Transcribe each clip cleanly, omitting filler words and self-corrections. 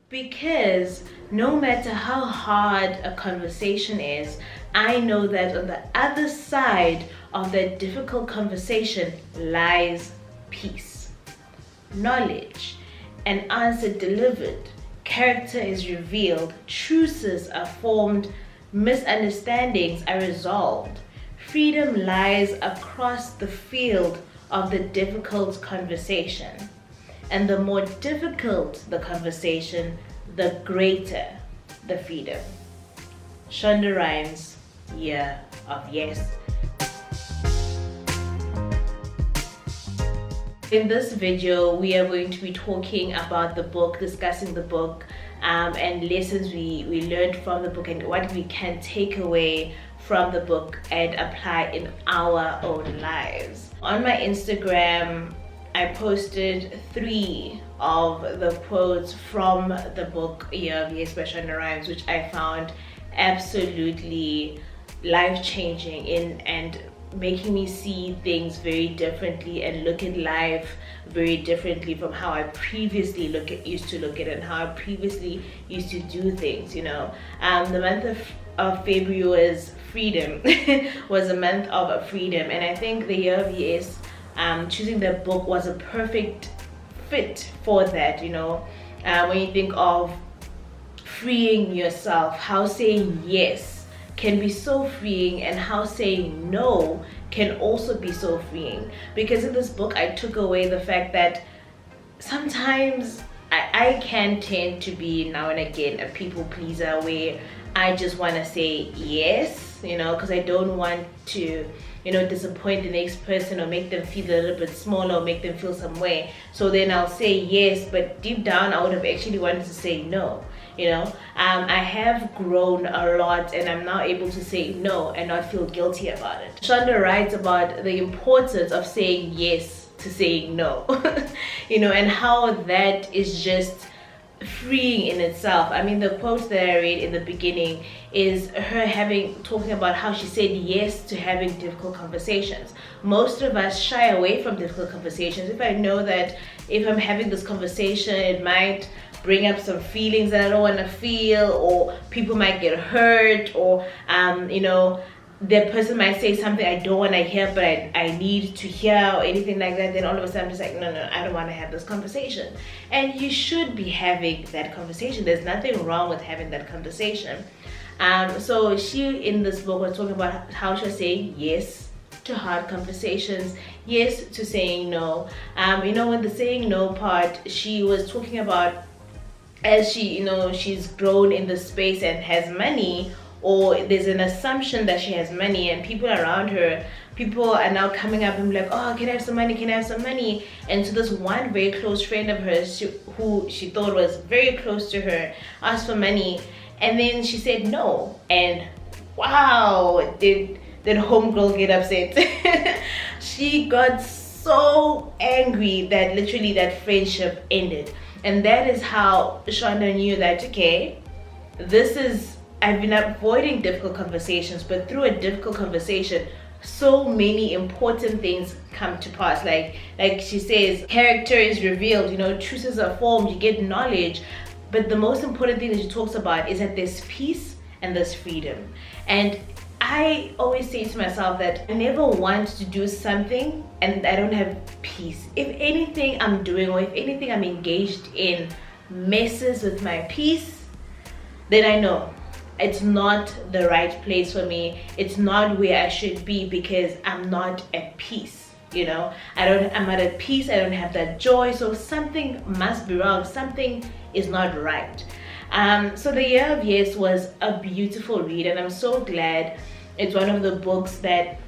Because no matter how hard a conversation is, I know that on the other side of that difficult conversation lies peace, knowledge, an answer delivered, character is revealed, truces are formed, misunderstandings are resolved. Freedom lies across the field of the difficult conversation. And the more difficult the conversation, the greater the freedom. Shonda Rhimes, Year of Yes. In this video, we are going to be talking about the book, discussing the book, and lessons we learned from the book and what we can take away from the book and apply in our own lives. On my Instagram, I posted 3 of the quotes from the book Year of Yes by Shonda Rhimes, which I found absolutely life-changing and making me see things very differently and look at life very differently from how I previously used to look at it and how I previously used to do things. The month of February was freedom, was a month of freedom, and I think the Year of Yes, choosing the book was a perfect fit for that. When you think of freeing yourself, how saying yes can be so freeing and how saying no can also be so freeing. Because in this book I took away the fact that sometimes I can tend to be now and again a people pleaser where I just want to say yes, because I don't want to disappoint the next person or make them feel a little bit smaller or make them feel some way. So then I'll say yes, but deep down I would have actually wanted to say no. I have grown a lot and I'm now able to say no and not feel guilty about it. Shonda writes about the importance of saying yes to saying no, and how that is just freeing in itself. I mean, the quote that I read in the beginning is her talking about how she said yes to having difficult conversations. Most of us shy away from difficult conversations. If I know that if I'm having this conversation, it might bring up some feelings that I don't want to feel, or people might get hurt, or the person might say something I don't want to hear but I need to hear, or anything like that, then all of a sudden I'm just like, no, I don't want to have this conversation. And you should be having that conversation. There's nothing wrong with having that conversation. So she, in this book, was talking about how she was saying yes to hard conversations, yes to saying no. When the saying no part, she was talking about as she's grown in the space and has money, or there's an assumption that she has money, and people around her, people are now coming up and be like, oh, can I have some money? And so this one very close friend of hers, who she thought was very close to her, asked for money, and then she said no, and wow, did homegirl get upset. She got so angry that literally that friendship ended. And that is how Shonda knew that, okay, I've been avoiding difficult conversations, but through a difficult conversation, so many important things come to pass. Like she says, character is revealed, truces are formed, you get knowledge. But the most important thing that she talks about is that there's peace and there's freedom. And I always say to myself that I never want to do something and I don't have peace. If anything I'm doing or if anything I'm engaged in messes with my peace, then I know it's not the right place for me. It's not where I should be, because I'm not at peace. I'm not at peace. I don't have that joy. So something must be wrong. Something is not right. So the Year of Yes was a beautiful read, and I'm so glad it's one of the books that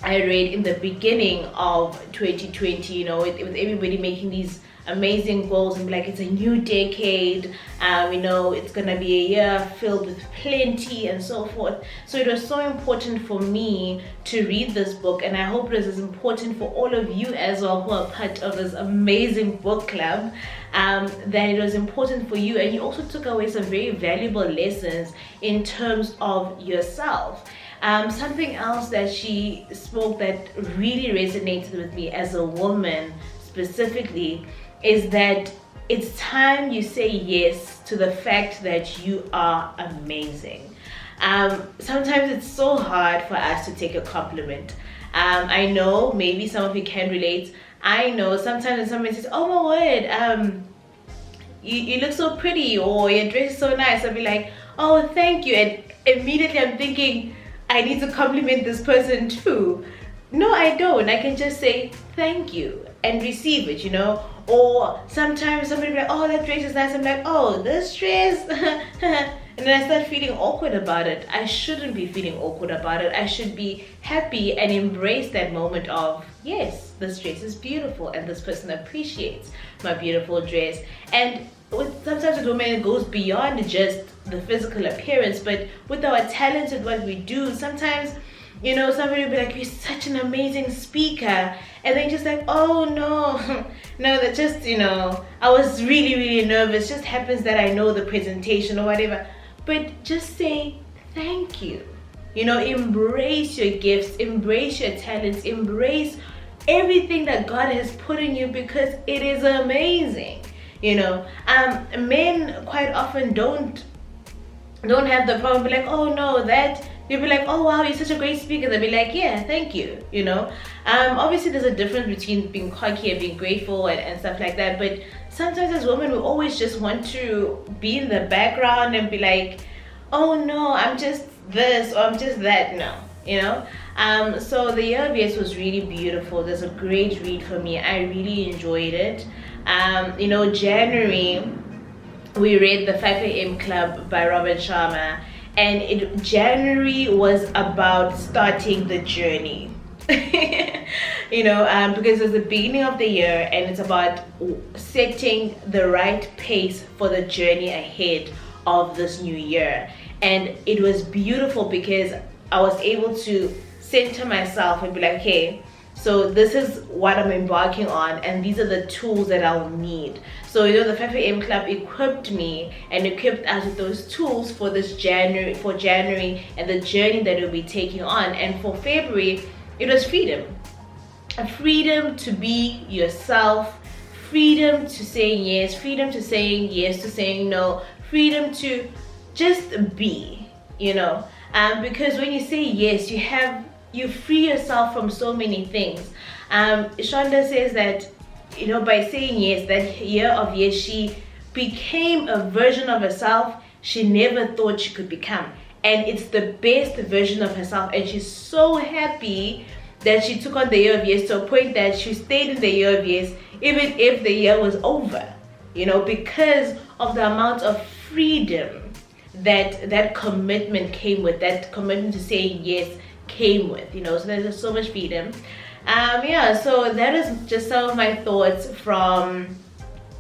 I read in the beginning of 2020, with everybody making these amazing goals and like it's a new decade, it's gonna be a year filled with plenty and so forth. So it was so important for me to read this book, and I hope it is as important for all of you as well who are part of this amazing book club, that it was important for you, and you also took away some very valuable lessons in terms of yourself. Something else that she spoke that really resonated with me as a woman specifically is that it's time you say yes to the fact that you are amazing. Sometimes it's so hard for us to take a compliment. I know maybe some of you can relate. I know sometimes when somebody says, "Oh my word, you look so pretty," or "Your dress is so nice," I'll be like, "Oh, thank you," and immediately I'm thinking I need to compliment this person too. No, I don't. I can just say thank you and receive it, Or sometimes somebody will be like, "Oh, that dress is nice." I'm like, "Oh, this dress," and then I start feeling awkward about it. I shouldn't be feeling awkward about it. I should be happy and embrace that moment of, yes, this dress is beautiful and this person appreciates my beautiful dress. And sometimes with women it goes beyond just the physical appearance, but with our talents and what we do, sometimes somebody will be like, "You're such an amazing speaker," and then just like, "Oh no," no, that just I was really, really nervous. Just happens that I know the presentation or whatever. But just say thank you. Embrace your gifts, embrace your talents, embrace everything that God has put in you, because it is amazing. Men quite often don't have the problem. Be like, "Oh no, that." You'll be like, "Oh wow, you're such a great speaker." They'll be like, "Yeah, thank you." Obviously there's a difference between being cocky and being grateful and stuff like that. But sometimes as women, we always just want to be in the background and be like, "Oh no, I'm just this or I'm just that." No, so the Year of Yes was really beautiful. There's a great read for me. I really enjoyed it. January, we read The 5 a.m. Club by Robin Sharma. And January was about starting the journey. Because it's the beginning of the year and it's about setting the right pace for the journey ahead of this new year. And it was beautiful because I was able to center myself and be like, "Okay, so this is what I'm embarking on, and these are the tools that I'll need." So the 5 a.m. Club equipped me and equipped us with those tools for January and the journey that we'll be taking on. And for February, it was freedom. A freedom to be yourself, freedom to saying yes, freedom to saying yes to saying no, freedom to just be, because when you say yes, you free yourself from so many things. Shonda says that, by saying yes, that Year of Yes, she became a version of herself she never thought she could become. And it's the best version of herself. And she's so happy that she took on the Year of Yes to a point that she stayed in the Year of Yes even if the year was over, because of the amount of freedom that commitment came with, that commitment to saying yes came with, so there's so much freedom. So that is just some of my thoughts from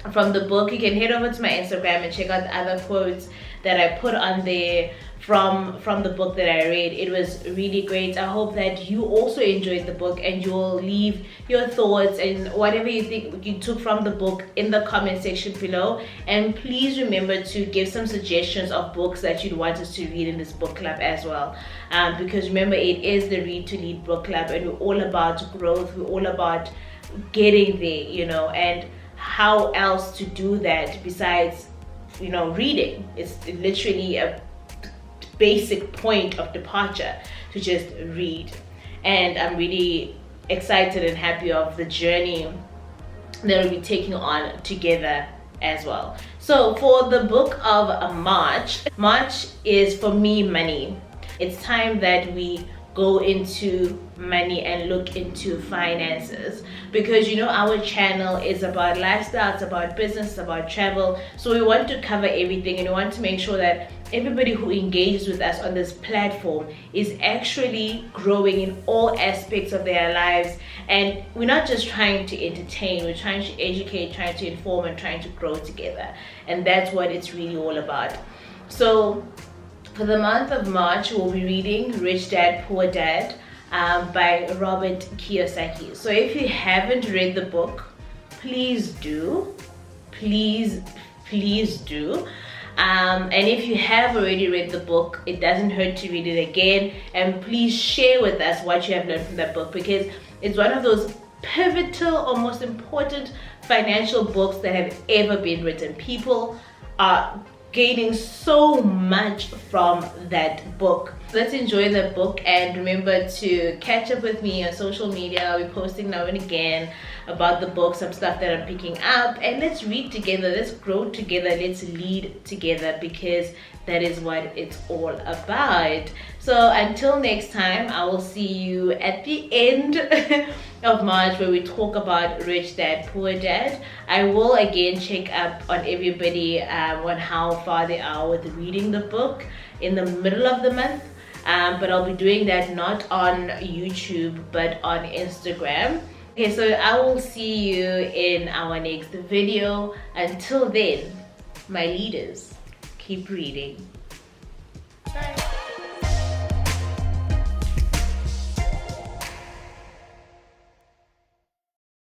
the book. You can head over to my Instagram and check out the other quotes that I put on there from the book that I read. It was really great. I hope that you also enjoyed the book and you will leave your thoughts and whatever you think you took from the book in the comment section below. And please remember to give some suggestions of books that you'd want us to read in this book club as well. Because remember, it is the Read to Lead book club, and we're all about growth. We're all about getting there, and how else to do that besides reading. It's literally a basic point of departure to just read. And I'm really excited and happy of the journey that we'll be taking on together as well. So for the book of March is for me money. It's time that we go into money and look into finances, because our channel is about lifestyle, it's about business, it's about travel. So we want to cover everything, and we want to make sure that everybody who engages with us on this platform is actually growing in all aspects of their lives. And we're not just trying to entertain, we're trying to educate, trying to inform, and trying to grow together. And that's what it's really all about. So for the month of March, we'll be reading Rich Dad, Poor Dad by Robert Kiyosaki. So if you haven't read the book, please do. Please do. And if you have already read the book, it doesn't hurt to read it again. And please share with us what you have learned from that book, because it's one of those pivotal or most important financial books that have ever been written. People are gaining so much from that book. Let's enjoy the book, and remember to catch up with me on social media. I'll be posting now and again about the book, some stuff that I'm picking up, and let's read together, let's grow together, let's lead together, because that is what it's all about. So until next time, I will see you at the end of March, where we talk about Rich Dad Poor Dad. I will again check up on everybody on how far they are with reading the book in the middle of the month. But I'll be doing that not on YouTube but on Instagram. Okay, so I will see you in our next video. Until then, my leaders, keep reading.